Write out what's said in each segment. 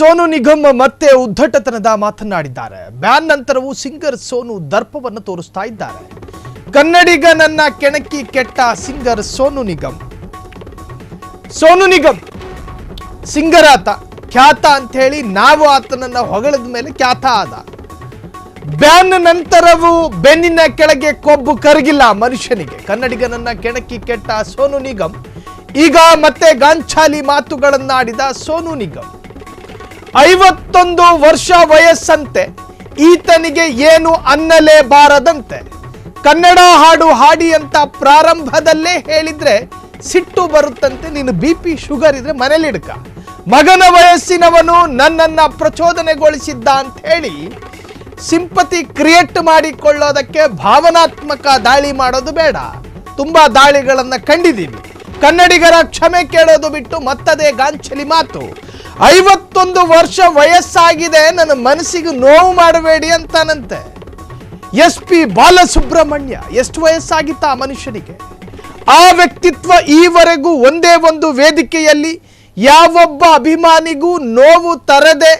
ಸೋನು ನಿಗಮ್ ಮತ್ತೆ ಉದ್ದಟತನದ ಮಾತನಾಡಿದ್ದಾರೆ. ಬ್ಯಾನ್ ನಂತರವೂ ಸಿಂಗರ್ ಸೋನು ದರ್ಪವನ್ನು ತೋರಿಸ್ತಾ ಇದ್ದಾರೆ. ಕನ್ನಡಿಗನನ್ನ ಕೆಣಕಿ ಕೆಟ್ಟ ಸಿಂಗರ್ ಸೋನು ನಿಗಮ್. ಸೋನು ನಿಗಮ್ ಸಿಂಗರ್ ಆತ, ಖ್ಯಾತ ಅಂತ ಹೇಳಿ ನಾವು ಆತನನ್ನ ಹೊಗಳಿದ ಮೇಲೆ ಖ್ಯಾತ ಆದ. ಬ್ಯಾನ್ ನಂತರವೂ ಬೆನ್ನಿನ ಕೆಳಗೆ ಕೊಬ್ಬು ಕರಗಿಲ್ಲ ಮನುಷ್ಯನಿಗೆ. ಕನ್ನಡಿಗನನ್ನ ಕೆಣಕಿ ಕೆಟ್ಟ ಸೋನು ನಿಗಮ್ ಈಗ ಮತ್ತೆ ಗಾಂಚಾಲಿ ಮಾತುಗಳನ್ನಾಡಿದ ಸೋನು ನಿಗಮ್. 51 ವರ್ಷ ವಯಸ್ಸಂತೆ, ಈತನಿಗೆ ಏನು ಅನ್ನಲೇಬಾರದಂತೆ. ಕನ್ನಡ ಹಾಡು ಹಾಡಿ ಅಂತ ಪ್ರಾರಂಭದಲ್ಲೇ ಹೇಳಿದ್ರೆ ಸಿಟ್ಟು ಬರುತ್ತಂತೆ. ನೀನು BP ಶುಗರ್ ಇದ್ರೆ ಮನೇಲಿಡ್ಕ. ಮಗನ ವಯಸ್ಸಿನವನು ನನ್ನನ್ನ ಪ್ರಚೋದನೆಗೊಳಿಸಿದ್ದ ಅಂತ ಹೇಳಿ ಸಿಂಪತಿ ಕ್ರಿಯೇಟ್ ಮಾಡಿಕೊಳ್ಳೋದಕ್ಕೆ ಭಾವನಾತ್ಮಕ ದಾಳಿ ಮಾಡೋದು ಬೇಡ. ತುಂಬಾ ದಾಳಿಗಳನ್ನ ಕಂಡಿದ್ದೀವಿ. ಕನ್ನಡಿಗರ ಕ್ಷಮೆ ಕೇಳೋದು ಬಿಟ್ಟು ಮತ್ತದೇ ಗಾಂಚಲಿ ಮಾತು. 51 ವರ್ಷ ವಯಸ್ಸಾಗಿದೆ, ನನ್ನ ಮನಸ್ಸಿಗೆ ನೋವು ಮಾಡಬೇಡಿ ಅಂತಾನಂತೆ. SP ಬಾಲಸುಬ್ರಹ್ಮಣ್ಯ. ಎಷ್ಟು ವಯಸ್ಸಾಗಿತ್ತ ಆ ಮನುಷ್ಯನಿಗೆ? ಆ ವ್ಯಕ್ತಿತ್ವ ಈವರೆಗೂ ಒಂದೇ ಒಂದು ವೇದಿಕೆಯಲ್ಲಿ ಯಾವೊಬ್ಬ ಅಭಿಮಾನಿಗೂ ನೋವು ತರದೆ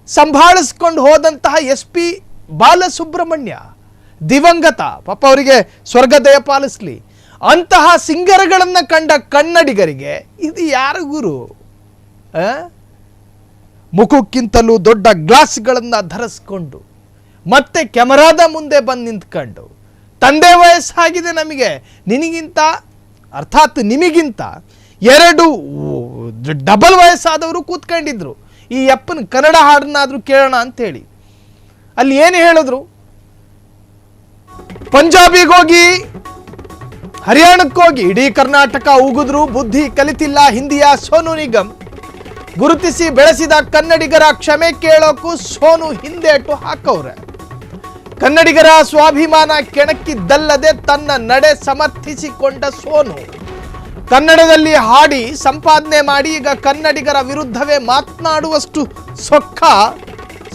ಸಂಭಾಳಿಸ್ಕೊಂಡು ಹೋದಂತಹ SP ಬಾಲಸುಬ್ರಹ್ಮಣ್ಯ ದಿವಂಗತ, ಪಾಪ ಅವರಿಗೆ ಸ್ವರ್ಗ ದಯ ಪಾಲಿಸ್ಲಿ. ಅಂತಹ ಸಿಂಗರ್ಗಳನ್ನು ಕಂಡ ಕನ್ನಡಿಗರಿಗೆ ಇದು ಯಾರು ಗುರು? ಮುಖಕ್ಕಿಂತಲೂ ದೊಡ್ಡ ಗ್ಲಾಸ್ಗಳನ್ನು ಧರಿಸ್ಕೊಂಡು ಮತ್ತೆ ಕ್ಯಾಮರಾದ ಮುಂದೆ ಬಂದು ನಿಂತ್ಕೊಂಡು, ತಂದೆ ವಯಸ್ಸಾಗಿದೆ ನಮಗೆ, ನಿನಗಿಂತ ಅರ್ಥಾತ್ ನಿಮಗಿಂತ 2 ಡಬಲ್ ವಯಸ್ಸಾದವರು ಕೂತ್ಕೊಂಡಿದ್ರು. ಈ ಅಪ್ಪನ ಕನ್ನಡ ಹಾಡನ್ನಾದ್ರೂ ಕೇಳೋಣ ಅಂತೇಳಿ ಅಲ್ಲಿ ಏನು ಹೇಳಿದ್ರು? ಪಂಜಾಬಿಗೋಗಿ ಹರಿಯಾಣಕ್ಕೋಗಿ ಇಡೀ ಕರ್ನಾಟಕ ಉಗಿದ್ರು, ಬುದ್ಧಿ ಕಲಿತಿಲ್ಲ ಹಿಂದಿಯ ಸೋನು ನಿಗಮ್. ಗುರುತಿಸಿ ಬೆಳೆಸಿದ ಕನ್ನಡಿಗರ ಕ್ಷಮೆ ಕೇಳೋಕ್ಕೂ ಸೋನು ಹಿಂದೇಟು ಹಾಕವ್ರೆ. ಕನ್ನಡಿಗರ ಸ್ವಾಭಿಮಾನ ಕೆಣಕಿದ್ದಲ್ಲದೆ ತನ್ನ ನಡೆ ಸಮರ್ಥಿಸಿಕೊಂಡ ಸೋನು ಕನ್ನಡದಲ್ಲಿ ಹಾಡಿ ಸಂಪಾದನೆ ಮಾಡಿ ಈಗ ಕನ್ನಡಿಗರ ವಿರುದ್ಧವೇ ಮಾತನಾಡುವಷ್ಟು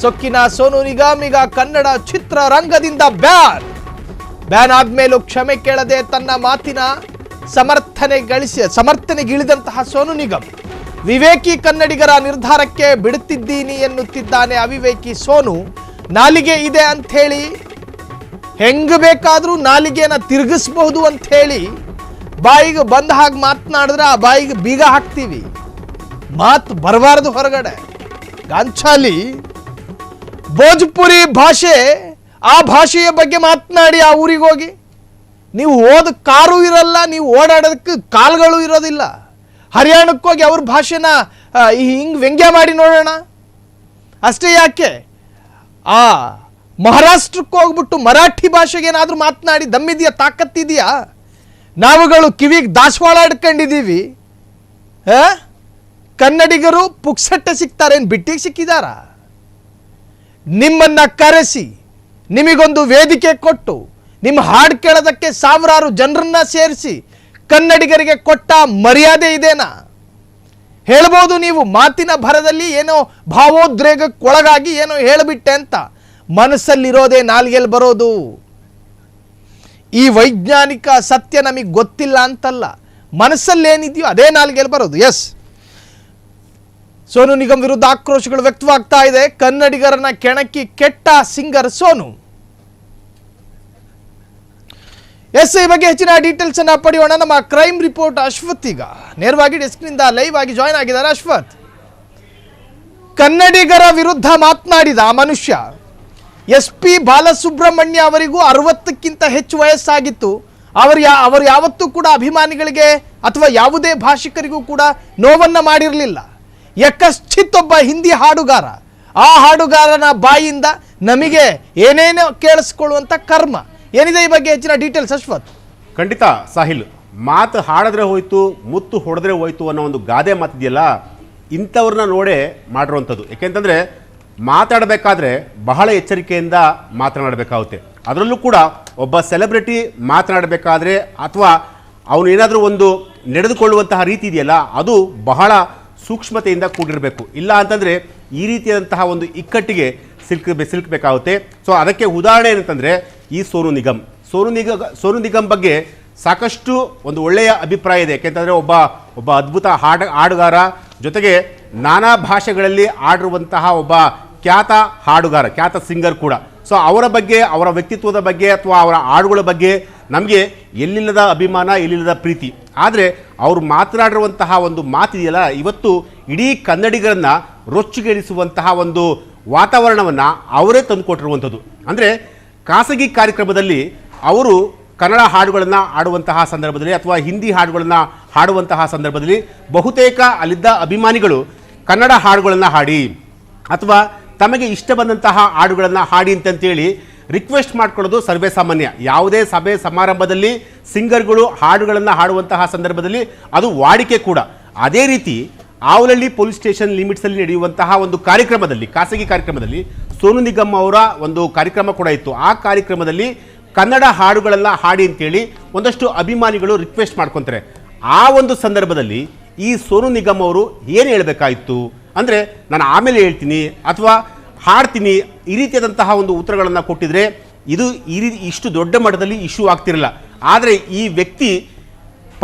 ಸೊಕ್ಕಿನ ಸೋನು ನಿಗಮ್ ಈಗ ಕನ್ನಡ ಚಿತ್ರರಂಗದಿಂದ ಬ್ಯಾನ್ ಆದ್ಮೇಲೂ ಕ್ಷಮೆ ಕೇಳದೆ ತನ್ನ ಮಾತಿನ ಸಮರ್ಥನೆಗಿಳಿದಂತಹ ಸೋನು ನಿಗಮ್ ವಿವೇಕಿ ಕನ್ನಡಿಗರ ನಿರ್ಧಾರಕ್ಕೆ ಬಿಡುತ್ತಿದ್ದೀನಿ ಎನ್ನುತ್ತಿದ್ದಾನೆ. ಅವಿವೇಕಿ ಸೋನು ನಾಲಿಗೆ ಇದೆ ಅಂಥೇಳಿ ಹೆಂಗ ಬೇಕಾದ್ರೂ ನಾಲಿಗೆನ ತಿರುಗಿಸಬಹುದು ಅಂಥೇಳಿ ಬಾಯಿಗೆ ಬಂದ ಹಾಗೆ ಮಾತನಾಡಿದ್ರೆ ಆ ಬಾಯಿಗೆ ಬೀಗ ಹಾಕ್ತೀವಿ. ಮಾತು ಬರಬಾರದು ಹೊರಗಡೆ. ಗಾಂಚಾಲಿ ಭೋಜ್ಪುರಿ ಭಾಷೆ, ಆ ಭಾಷೆಯ ಬಗ್ಗೆ ಮಾತನಾಡಿ ಆ ಊರಿಗೆ ಹೋಗಿ. ನೀವು ಕಾರು ಇರಲ್ಲ, ನೀವು ಓಡಾಡೋದಕ್ಕೆ ಕಾಲುಗಳು ಇರೋದಿಲ್ಲ. ಹರಿಯಾಣಕ್ಕೆ ಹೋಗಿ ಅವ್ರ ಭಾಷೆನ ಹಿಂಗೆ ವ್ಯಂಗ್ಯ ಮಾಡಿ ನೋಡೋಣ. ಅಷ್ಟೇ ಯಾಕೆ, ಆ ಮಹಾರಾಷ್ಟ್ರಕ್ಕೆ ಹೋಗ್ಬಿಟ್ಟು ಮರಾಠಿ ಭಾಷೆಗೆ ಏನಾದರೂ ಮಾತನಾಡಿ ದಮ್ಮಿದೆಯಾ, ತಾಕತ್ತಿದೆಯಾ? ನಾವುಗಳು ಕಿವಿಗೆ ದಾಸವಾಳ ಇಟ್ಕೊಂಡಿದ್ದೀವಿ. ಕನ್ನಡಿಗರು ಪುಕ್ಸಟ್ಟೆ ಸಿಗ್ತಾರೇನು, ಬಿಟ್ಟಿಗೆ ಸಿಕ್ಕಿದಾರ? ನಿಮ್ಮನ್ನ ಕರೆಸಿ ನಿಮಗೊಂದು ವೇದಿಕೆ ಕೊಟ್ಟು ನಿಮ್ಮ ಹಾಡು ಕೇಳೋದಕ್ಕೆ ಸಾವಿರಾರು ಜನರನ್ನ ಸೇರಿಸಿ ಕನ್ನಡಿಗರಿಗೆ ಕೊಟ್ಟ ಮರ್ಯಾದೆ ಇದೇನಾ? ಹೇಳ್ಬೋದು ನೀವು ಮಾತಿನ ಭರದಲ್ಲಿ ಏನೋ ಭಾವೋದ್ರೇಗಕ್ಕೆ ಒಳಗಾಗಿ ಏನೋ ಹೇಳಿಬಿಟ್ಟೆ ಅಂತ. ಮನಸ್ಸಲ್ಲಿರೋದೇ ನಾಲ್ಗೆಲ್ಲಿ ಬರೋದು. ಈ ವೈಜ್ಞಾನಿಕ ಸತ್ಯ ನಮಗೆ ಗೊತ್ತಿಲ್ಲ ಅಂತಲ್ಲ, ಮನಸ್ಸಲ್ಲೇನಿದೆಯೋ ಅದೇ ನಾಲ್ಗೆಲ್ಲಿ ಬರೋದು. ಎಸ್, ಸೋನು ನಿಗಮ್ ವಿರುದ್ಧ ಆಕ್ರೋಶಗಳು ವ್ಯಕ್ತವಾಗ್ತಾ ಇದೆ. ಕನ್ನಡಿಗರನ್ನ ಕೆಣಕಿ ಕೆಟ್ಟ ಸಿಂಗರ್ ಸೋನು. ಎಸ್, ಈ ಬಗ್ಗೆ ಹೆಚ್ಚಿನ ಡೀಟೇಲ್ಸ್ ಅನ್ನ ಪಡೆಯೋಣ. ನಮ್ಮ ಕ್ರೈಮ್ ರಿಪೋರ್ಟ್ ಅಶ್ವಥ್ ಈಗ ನೇರವಾಗಿ ಡೆಸ್ಕ್ನಿಂದ ಲೈವ್ ಆಗಿ ಜಾಯ್ನ್ ಆಗಿದ್ದಾರೆ. ಅಶ್ವಥ್, ಕನ್ನಡಿಗರ ವಿರುದ್ಧ ಮಾತನಾಡಿದ ಆ ಮನುಷ್ಯ SP ಬಾಲಸುಬ್ರಹ್ಮಣ್ಯ ಅವರಿಗೂ 60ಕ್ಕಿಂತ ಹೆಚ್ಚು ವಯಸ್ಸಾಗಿತ್ತು. ಅವರು ಯಾವತ್ತೂ ಕೂಡ ಅಭಿಮಾನಿಗಳಿಗೆ ಅಥವಾ ಯಾವುದೇ ಭಾಷಿಕರಿಗೂ ಕೂಡ ನೋವನ್ನ ಮಾಡಿರಲಿಲ್ಲ. ಯಕಶ್ಚಿತ್ತೊಬ್ಬ ಹಿಂದಿ ಹಾಡುಗಾರ, ಆ ಹಾಡುಗಾರನ ಬಾಯಿಯಿಂದ ನಮಗೆ ಏನೇನೋ ಕೇಳಿಸ್ಕೊಳ್ಳುವಂಥ ಕರ್ಮ ಏನಿದೆ, ಈ ಬಗ್ಗೆ ಹೆಚ್ಚಿನ ಡೀಟೇಲ್ಸ್ ಅಶ್ವಥ್. ಖಂಡಿತ ಸಾಹಿಲ್, ಮಾತು ಹಾಡಿದ್ರೆ ಹೋಯ್ತು, ಮುತ್ತು ಹೊಡೆದ್ರೆ ಹೋಯ್ತು ಅನ್ನೋ ಒಂದು ಗಾದೆ ಮಾತಿದೆಯಲ್ಲ, ಇಂಥವ್ರನ್ನ ನೋಡೇ ಮಾಡಿರುವಂಥದ್ದು. ಯಾಕೆಂತಂದರೆ ಮಾತಾಡಬೇಕಾದ್ರೆ ಬಹಳ ಎಚ್ಚರಿಕೆಯಿಂದ ಮಾತನಾಡಬೇಕಾಗುತ್ತೆ. ಅದರಲ್ಲೂ ಕೂಡ ಒಬ್ಬ ಸೆಲೆಬ್ರಿಟಿ ಮಾತನಾಡಬೇಕಾದ್ರೆ ಅಥವಾ ಅವನು ಏನಾದರೂ ಒಂದು ನಡೆದುಕೊಳ್ಳುವಂತಹ ರೀತಿ ಇದೆಯಲ್ಲ, ಅದು ಬಹಳ ಸೂಕ್ಷ್ಮತೆಯಿಂದ ಕೂಡಿರಬೇಕು. ಇಲ್ಲ ಅಂತಂದರೆ ಈ ರೀತಿಯಾದಂತಹ ಒಂದು ಇಕ್ಕಟ್ಟಿಗೆ ಸಿಲುಕಬೇಕಾಗುತ್ತೆ. ಸೊ ಅದಕ್ಕೆ ಉದಾಹರಣೆ ಏನಂತಂದರೆ ಈ ಸೋನು ನಿಗಮ್ ಬಗ್ಗೆ ಸಾಕಷ್ಟು ಒಂದು ಒಳ್ಳೆಯ ಅಭಿಪ್ರಾಯ ಇದೆ. ಯಾಕೆಂತಂದರೆ ಒಬ್ಬ ಅದ್ಭುತ ಹಾಡುಗಾರ, ಜೊತೆಗೆ ನಾನಾ ಭಾಷೆಗಳಲ್ಲಿ ಆಡಿರುವಂತಹ ಒಬ್ಬ ಖ್ಯಾತ ಹಾಡುಗಾರ, ಖ್ಯಾತ ಸಿಂಗರ್ ಕೂಡ. ಸೊ ಅವರ ಬಗ್ಗೆ, ಅವರ ವ್ಯಕ್ತಿತ್ವದ ಬಗ್ಗೆ ಅಥವಾ ಅವರ ಹಾಡುಗಳ ಬಗ್ಗೆ ನಮಗೆ ಎಲ್ಲಿಲ್ಲದ ಅಭಿಮಾನ, ಎಲ್ಲಿಲ್ಲದ ಪ್ರೀತಿ. ಆದರೆ ಅವರು ಮಾತನಾಡಿರುವಂತಹ ಒಂದು ಮಾತಿದೆಯಲ್ಲ, ಇವತ್ತು ಇಡೀ ಕನ್ನಡಿಗರನ್ನ ರೊಚ್ಚಿಗೇರಿಸುವಂತಹ ಒಂದು ವಾತಾವರಣವನ್ನು ಅವರೇ ತಂದುಕೊಟ್ಟಿರುವಂಥದ್ದು. ಅಂದರೆ ಖಾಸಗಿ ಕಾರ್ಯಕ್ರಮದಲ್ಲಿ ಅವರು ಕನ್ನಡ ಹಾಡುಗಳನ್ನು ಆಡುವಂತಹ ಸಂದರ್ಭದಲ್ಲಿ ಅಥವಾ ಹಿಂದಿ ಹಾಡುಗಳನ್ನು ಹಾಡುವಂತಹ ಸಂದರ್ಭದಲ್ಲಿ ಬಹುತೇಕ ಅಲ್ಲಿದ್ದ ಅಭಿಮಾನಿಗಳು ಕನ್ನಡ ಹಾಡುಗಳನ್ನು ಹಾಡಿ ಅಥವಾ ತಮಗೆ ಇಷ್ಟ ಬಂದಂತಹ ಹಾಡುಗಳನ್ನು ಹಾಡಿ ಅಂತಂತೇಳಿ ರಿಕ್ವೆಸ್ಟ್ ಮಾಡ್ಕೊಳ್ಳೋದು ಸರ್ವೇ ಸಾಮಾನ್ಯ. ಯಾವುದೇ ಸಭೆ ಸಮಾರಂಭದಲ್ಲಿ ಸಿಂಗರ್ಗಳು ಹಾಡುಗಳನ್ನು ಹಾಡುವಂತಹ ಸಂದರ್ಭದಲ್ಲಿ ಅದು ವಾಡಿಕೆ ಕೂಡ. ಅದೇ ರೀತಿ ಆವಲಹಳ್ಳಿ ಪೊಲೀಸ್ ಸ್ಟೇಷನ್ ಲಿಮಿಟ್ಸಲ್ಲಿ ನಡೆಯುವಂತಹ ಒಂದು ಕಾರ್ಯಕ್ರಮದಲ್ಲಿ, ಖಾಸಗಿ ಕಾರ್ಯಕ್ರಮದಲ್ಲಿ ಸೋನು ನಿಗಮ್ ಅವರ ಒಂದು ಕಾರ್ಯಕ್ರಮ ಕೂಡ ಇತ್ತು. ಆ ಕಾರ್ಯಕ್ರಮದಲ್ಲಿ ಕನ್ನಡ ಹಾಡುಗಳೆಲ್ಲ ಹಾಡಿ ಅಂತೇಳಿ ಒಂದಷ್ಟು ಅಭಿಮಾನಿಗಳು ರಿಕ್ವೆಸ್ಟ್ ಮಾಡ್ಕೊತಾರೆ. ಆ ಒಂದು ಸಂದರ್ಭದಲ್ಲಿ ಈ ಸೋನು ನಿಗಮ್ ಅವರು ಏನು ಹೇಳಬೇಕಾಯಿತು ಅಂದರೆ, ನಾನು ಆಮೇಲೆ ಹೇಳ್ತೀನಿ ಅಥವಾ ಹಾಡ್ತೀನಿ, ಈ ರೀತಿಯಾದಂತಹ ಒಂದು ಉತ್ತರಗಳನ್ನು ಕೊಟ್ಟಿದ್ರೆ ಇದು ಇಷ್ಟು ದೊಡ್ಡ ಮಟ್ಟದಲ್ಲಿ ಇಶ್ಯೂ ಆಗ್ತಿರಲಿಲ್ಲ. ಆದರೆ ಈ ವ್ಯಕ್ತಿ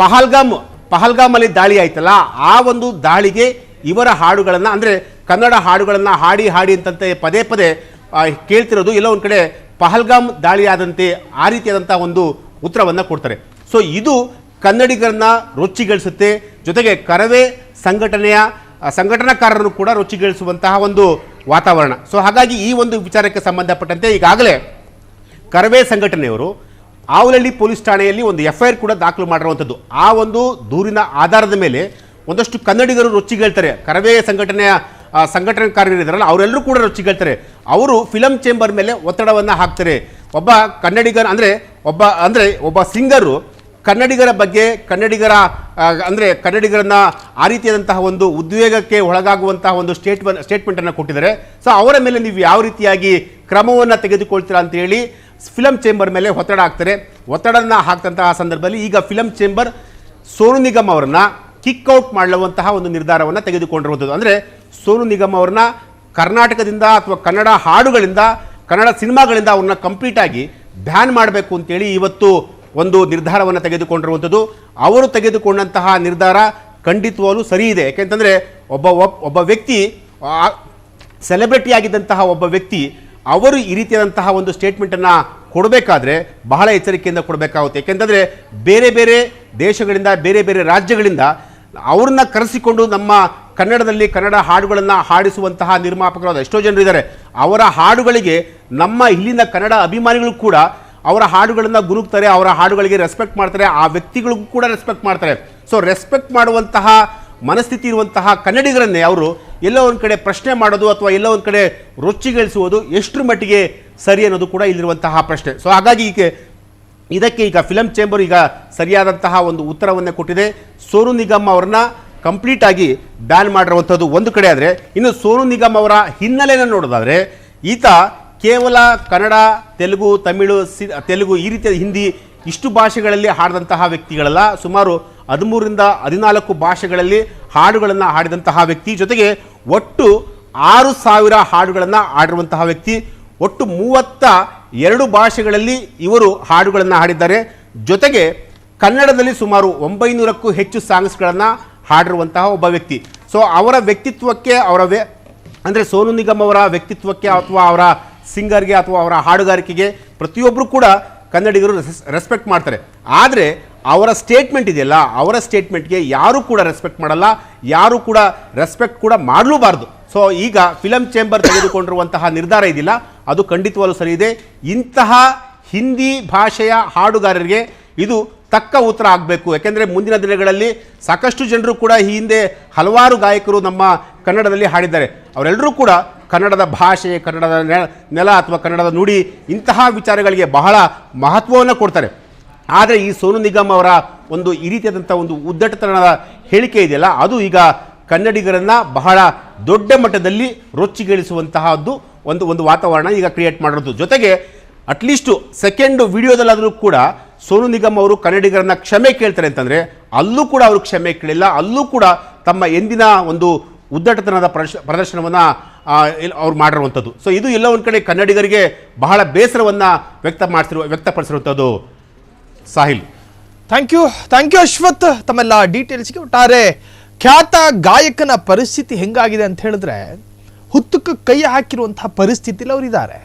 ಪಹಲ್ಗಾಮಲ್ಲಿ ದಾಳಿ ಆಯ್ತಲ್ಲ, ಆ ಒಂದು ದಾಳಿಗೆ ಇವರ ಹಾಡುಗಳನ್ನು ಅಂದರೆ ಕನ್ನಡ ಹಾಡುಗಳನ್ನು ಹಾಡಿ ಅಂತಂತೆ ಪದೇ ಪದೇ ಕೇಳ್ತಿರೋದು ಎಲ್ಲೋ ಒಂದು ಕಡೆ ಪಹಲ್ಗಾಮ್ ದಾಳಿ ಆದಂತೆ ಆ ರೀತಿಯಾದಂತಹ ಒಂದು ಉತ್ತರವನ್ನು ಕೊಡ್ತಾರೆ. ಸೊ ಇದು ಕನ್ನಡಿಗರನ್ನ ರೊಚ್ಚಿಗಳಿಸುತ್ತೆ, ಜೊತೆಗೆ ಕರವೇ ಸಂಘಟನಾಕಾರರನ್ನು ಕೂಡ ರೊಚ್ಚಿಗಳಿಸುವಂತಹ ಒಂದು ವಾತಾವರಣ. ಸೊ ಹಾಗಾಗಿ ಈ ಒಂದು ವಿಚಾರಕ್ಕೆ ಸಂಬಂಧಪಟ್ಟಂತೆ ಈಗಾಗಲೇ ಕರವೇ ಸಂಘಟನೆಯವರು ಆವಲಹಳ್ಳಿ ಪೊಲೀಸ್ ಠಾಣೆಯಲ್ಲಿ ಒಂದು FIR ಕೂಡ ದಾಖಲು ಮಾಡಿರುವಂಥದ್ದು. ಆ ಒಂದು ದೂರಿನ ಆಧಾರದ ಮೇಲೆ ಒಂದಷ್ಟು ಕನ್ನಡಿಗರು ರೊಚ್ಚಿಗೇಳ್ತಾರೆ. ಕರವೇ ಸಂಘಟನಾಕಾರರಿದ್ದಾರಲ್ಲ ಅವರೆಲ್ಲರೂ ಕೂಡ ರೊಚ್ಚಿಗೇಳ್ತಾರೆ. ಅವರು ಫಿಲಂ ಚೇಂಬರ್ ಮೇಲೆ ಒತ್ತಡವನ್ನು ಹಾಕ್ತಾರೆ. ಒಬ್ಬ ಕನ್ನಡಿಗರ ಒಬ್ಬ ಸಿಂಗರು ಕನ್ನಡಿಗರ ಬಗ್ಗೆ, ಕನ್ನಡಿಗರನ್ನ ಆ ರೀತಿಯಾದಂತಹ ಒಂದು ಉದ್ವೇಗಕ್ಕೆ ಒಳಗಾಗುವಂತಹ ಒಂದು ಸ್ಟೇಟ್ಮೆಂಟನ್ನು ಕೊಟ್ಟಿದ್ದಾರೆ. ಸೊ ಅವರ ಮೇಲೆ ನೀವು ಯಾವ ರೀತಿಯಾಗಿ ಕ್ರಮವನ್ನು ತೆಗೆದುಕೊಳ್ತೀರಾ ಅಂತ ಹೇಳಿ ಫಿಲಂ ಚೇಂಬರ್ ಮೇಲೆ ಒತ್ತಡ ಹಾಕ್ತಾರೆ. ಒತ್ತಡನ ಹಾಕ್ತಂತಹ ಸಂದರ್ಭದಲ್ಲಿ ಈಗ ಫಿಲಂ ಚೇಂಬರ್ ಸೋನು ನಿಗಮ್ ಅವರನ್ನ ಕಿಕ್ಔಟ್ ಮಾಡುವಂತಹ ಒಂದು ನಿರ್ಧಾರವನ್ನು ತೆಗೆದುಕೊಂಡಿರುವಂಥದ್ದು. ಅಂದರೆ ಸೋನು ನಿಗಮ್ ಅವ್ರನ್ನ ಕರ್ನಾಟಕದಿಂದ ಅಥವಾ ಕನ್ನಡ ಹಾಡುಗಳಿಂದ, ಕನ್ನಡ ಸಿನಿಮಾಗಳಿಂದ ಅವ್ರನ್ನ ಕಂಪ್ಲೀಟ್ ಆಗಿ ಬ್ಯಾನ್ ಮಾಡಬೇಕು ಅಂತೇಳಿ ಇವತ್ತು ಒಂದು ನಿರ್ಧಾರವನ್ನು ತೆಗೆದುಕೊಂಡಿರುವಂಥದ್ದು. ಅವರು ತೆಗೆದುಕೊಂಡಂತಹ ನಿರ್ಧಾರ ಖಂಡಿತವಾಗಲೂ ಸರಿ ಇದೆ. ಯಾಕೆಂತಂದರೆ ಒಬ್ಬ ವ್ಯಕ್ತಿ, ಸೆಲೆಬ್ರಿಟಿ ಆಗಿದ್ದಂತಹ ಒಬ್ಬ ವ್ಯಕ್ತಿ ಅವರು ಈ ರೀತಿಯಾದಂತಹ ಒಂದು ಸ್ಟೇಟ್ಮೆಂಟನ್ನು ಕೊಡಬೇಕಾದ್ರೆ ಬಹಳ ಎಚ್ಚರಿಕೆಯಿಂದ ಕೊಡಬೇಕಾಗುತ್ತೆ. ಯಾಕೆಂತಂದರೆ ಬೇರೆ ಬೇರೆ ದೇಶಗಳಿಂದ, ಬೇರೆ ಬೇರೆ ರಾಜ್ಯಗಳಿಂದ ಅವ್ರನ್ನ ಕರೆಸಿಕೊಂಡು ನಮ್ಮ ಕನ್ನಡದಲ್ಲಿ ಕನ್ನಡ ಹಾಡುಗಳನ್ನು ಹಾಡಿಸುವಂತಹ ನಿರ್ಮಾಪಕರು ಎಷ್ಟೋ ಜನರು ಇದ್ದಾರೆ. ಅವರ ಹಾಡುಗಳಿಗೆ ನಮ್ಮ ಇಲ್ಲಿನ ಕನ್ನಡ ಅಭಿಮಾನಿಗಳು ಕೂಡ ಅವರ ಹಾಡುಗಳನ್ನು ಗುರುಕ್ತಾರೆ, ಅವರ ಹಾಡುಗಳಿಗೆ ರೆಸ್ಪೆಕ್ಟ್ ಮಾಡ್ತಾರೆ, ಆ ವ್ಯಕ್ತಿಗಳಿಗೂ ಕೂಡ ರೆಸ್ಪೆಕ್ಟ್ ಮಾಡ್ತಾರೆ. ಸೊ ರೆಸ್ಪೆಕ್ಟ್ ಮಾಡುವಂತಹ ಮನಸ್ಥಿತಿ ಇರುವಂತಹ ಕನ್ನಡಿಗರನ್ನೇ ಅವರು ಎಲ್ಲೋ ಒಂದು ಕಡೆ ಪ್ರಶ್ನೆ ಮಾಡೋದು ಅಥವಾ ಎಲ್ಲೋ ಒಂದು ಕಡೆ ರೊಚ್ಚಿಗಳಿಸುವುದು ಎಷ್ಟರ ಮಟ್ಟಿಗೆ ಸರಿ ಅನ್ನೋದು ಕೂಡ ಇಲ್ಲಿರುವಂತಹ ಪ್ರಶ್ನೆ. ಸೊ ಹಾಗಾಗಿ ಇದಕ್ಕೆ ಈಗ ಫಿಲಂ ಚೇಂಬರ್ ಈಗ ಸರಿಯಾದಂತಹ ಒಂದು ಉತ್ತರವನ್ನೇ ಕೊಟ್ಟಿದೆ. ಸೋನು ನಿಗಮ್ ಅವ್ರನ್ನ ಕಂಪ್ಲೀಟ್ ಆಗಿ ಬ್ಯಾನ್ ಮಾಡಿರುವಂಥದ್ದು ಒಂದು ಕಡೆ ಆದರೆ, ಇನ್ನು ಸೋನು ನಿಗಮ್ ಅವರ ಹಿನ್ನೆಲೆಯನ್ನು ನೋಡೋದಾದರೆ ಈತ ಕೇವಲ ಕನ್ನಡ, ತೆಲುಗು, ತೆಲುಗು ಈ ರೀತಿಯ ಹಿಂದಿ ಇಷ್ಟು ಭಾಷೆಗಳಲ್ಲಿ ಹಾಡಿದಂತಹ ವ್ಯಕ್ತಿಗಳಲ್ಲ. ಸುಮಾರು 13ರಿಂದ 14 ಭಾಷೆಗಳಲ್ಲಿ ಹಾಡುಗಳನ್ನು ಹಾಡಿದಂತಹ ವ್ಯಕ್ತಿ. ಜೊತೆಗೆ ಒಟ್ಟು 6,000 ಹಾಡುಗಳನ್ನು ಹಾಡಿರುವಂತಹ ವ್ಯಕ್ತಿ. ಒಟ್ಟು 32 ಭಾಷೆಗಳಲ್ಲಿ ಇವರು ಹಾಡುಗಳನ್ನು ಹಾಡಿದ್ದಾರೆ. ಜೊತೆಗೆ ಕನ್ನಡದಲ್ಲಿ ಸುಮಾರು 900ಕ್ಕೂ ಹೆಚ್ಚು ಸಾಂಗ್ಸ್ಗಳನ್ನು ಹಾಡಿರುವಂತಹ ಒಬ್ಬ ವ್ಯಕ್ತಿ. ಸೊ ಅವರ ವ್ಯಕ್ತಿತ್ವಕ್ಕೆ, ಅಂದರೆ ಸೋನು ನಿಗಮ್ ಅವರ ವ್ಯಕ್ತಿತ್ವಕ್ಕೆ ಅಥವಾ ಅವರ ಸಿಂಗರ್ಗೆ ಅಥವಾ ಅವರ ಹಾಡುಗಾರಿಕೆಗೆ ಪ್ರತಿಯೊಬ್ಬರು ಕೂಡ ಕನ್ನಡಿಗರು ರೆಸ್ಪೆಕ್ಟ್ ಮಾಡ್ತಾರೆ. ಆದರೆ ಅವರ ಸ್ಟೇಟ್ಮೆಂಟ್ ಇದೆಯಲ್ಲ, ಅವರ ಸ್ಟೇಟ್ಮೆಂಟ್ಗೆ ಯಾರೂ ಕೂಡ ರೆಸ್ಪೆಕ್ಟ್ ಮಾಡಲ್ಲ, ಯಾರೂ ಕೂಡ ರೆಸ್ಪೆಕ್ಟ್ ಕೂಡ ಮಾಡಲೂಬಾರ್ದು. ಸೊ ಈಗ ಫಿಲಂ ಚೇಂಬರ್ ತೆಗೆದುಕೊಂಡಿರುವಂತಹ ನಿರ್ಧಾರ ಇದೆಯಲ್ಲ, ಅದು ಖಂಡಿತವಾಗಲೂ ಸರಿ ಇದೆ. ಇಂತಹ ಹಿಂದಿ ಭಾಷೆಯ ಹಾಡುಗಾರರಿಗೆ ಇದು ತಕ್ಕ ಉತ್ತರ ಆಗಬೇಕು. ಯಾಕೆಂದರೆ ಮುಂದಿನ ದಿನಗಳಲ್ಲಿ ಸಾಕಷ್ಟು ಜನರು ಕೂಡ ಈ ಹಿಂದೆ ಹಲವಾರು ಗಾಯಕರು ನಮ್ಮ ಕನ್ನಡದಲ್ಲಿ ಹಾಡಿದ್ದಾರೆ. ಅವರೆಲ್ಲರೂ ಕೂಡ ಕನ್ನಡದ ಭಾಷೆ, ಕನ್ನಡದ ನೆಲ ಅಥವಾ ಕನ್ನಡದ ನುಡಿ ಇಂತಹ ವಿಚಾರಗಳಿಗೆ ಬಹಳ ಮಹತ್ವವನ್ನು ಕೊಡ್ತಾರೆ. ಆದರೆ ಈ ಸೋನು ನಿಗಮ್ ಅವರ ಒಂದು ಈ ರೀತಿಯಾದಂಥ ಒಂದು ಉದ್ದಟತನದ ಹೇಳಿಕೆ ಇದೆಯಲ್ಲ, ಅದು ಈಗ ಕನ್ನಡಿಗರನ್ನು ಬಹಳ ದೊಡ್ಡ ಮಟ್ಟದಲ್ಲಿ ರೊಚ್ಚಿಗೇಳಿಸುವಂತಹದ್ದು ಒಂದು ವಾತಾವರಣ ಈಗ ಕ್ರಿಯೇಟ್ ಮಾಡಿರೋದು. ಜೊತೆಗೆ ಅಟ್ಲೀಸ್ಟು ಸೆಕೆಂಡ್ ವಿಡಿಯೋದಲ್ಲಾದರೂ ಕೂಡ ಸೋನು ನಿಗಮ್ ಅವರು ಕನ್ನಡಿಗರನ್ನ ಕ್ಷಮೆ ಕೇಳ್ತಾರೆ ಅಂತಂದರೆ ಅಲ್ಲೂ ಕೂಡ ಅವರು ಕ್ಷಮೆ ಕೇಳಿಲ್ಲ. ಅಲ್ಲೂ ಕೂಡ ತಮ್ಮ ಎಂದಿನ ಒಂದು ಉದ್ದಟತನದ ಪ್ರದರ್ಶನವನ್ನು ಅವ್ರು ಮಾಡಿರುವಂಥದ್ದು. ಸೊ ಇದು ಎಲ್ಲ ಒಂದು ಕಡೆ ಕನ್ನಡಿಗರಿಗೆ ಬಹಳ ಬೇಸರವನ್ನು ವ್ಯಕ್ತಪಡಿಸಿರುವಂಥದ್ದು. ಸಾಹಿಲ್, ಥ್ಯಾಂಕ್ ಯು ಅಶ್ವಥ್ ತಮ್ಮೆಲ್ಲ ಡೀಟೇಲ್ಸ್ಗೆ. ಒಟ್ಟಾರೆ ಖ್ಯಾತ ಗಾಯಕನ ಪರಿಸ್ಥಿತಿ ಹೆಂಗಾಗಿದೆ ಅಂತ ಹೇಳಿದ್ರೆ ಹುತ್ತಕ್ಕೆ ಕೈ ಹಾಕಿರುವಂತಹ ಪರಿಸ್ಥಿತಿಲಿ ಅವರಿದ್ದಾರೆ.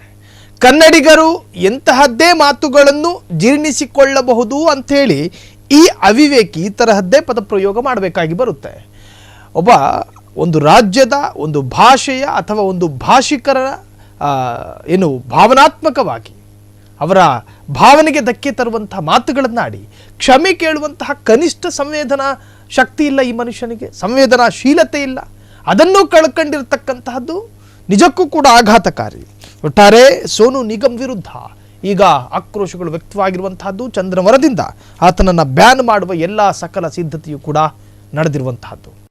ಕನ್ನಡಿಗರು ಎಂತಹದ್ದೇ ಮಾತುಗಳನ್ನು ಜೀರ್ಣಿಸಿಕೊಳ್ಳಬಹುದು ಅಂಥೇಳಿ ಈ ಅವಿವೇಕಿ ಈ ತರಹದ್ದೇ ಪದಪ್ರಯೋಗ ಮಾಡಬೇಕಾಗಿ ಬರುತ್ತೆ. ಒಂದು ರಾಜ್ಯದ ಒಂದು ಭಾಷೆಯ ಅಥವಾ ಒಂದು ಭಾಷಿಕರ ಭಾವನಾತ್ಮಕವಾಗಿ ಅವರ ಭಾವನೆಗೆ ಧಕ್ಕೆ ತರುವಂತಹ ಮಾತುಗಳನ್ನಾಡಿ ಕ್ಷಮೆ ಕೇಳುವಂತಹ ಕನಿಷ್ಠ ಸಂವೇದನಾ ಶಕ್ತಿ ಇಲ್ಲ ಈ ಮನುಷ್ಯನಿಗೆ, ಸಂವೇದನಾಶೀಲತೆ ಇಲ್ಲ. ಅದನ್ನು ಕಳ್ಕೊಂಡಿರ್ತಕ್ಕಂತಹದ್ದು ನಿಜಕ್ಕೂ ಕೂಡ ಆಘಾತಕಾರಿ. ಒಟ್ಟಾರೆ ಸೋನು ನಿಗಮ್ ವಿರುದ್ಧ ಈಗ ಆಕ್ರೋಶಗಳು ವ್ಯಕ್ತವಾಗಿರುವಂತಹದ್ದು. ಚಂದ್ರವರದಿಂದ ಆತನನ್ನು ಬ್ಯಾನ್ ಮಾಡುವ ಎಲ್ಲ ಸಕಲ ಸಿದ್ಧತೆಯೂ ಕೂಡ ನಡೆದಿರುವಂತಹದ್ದು.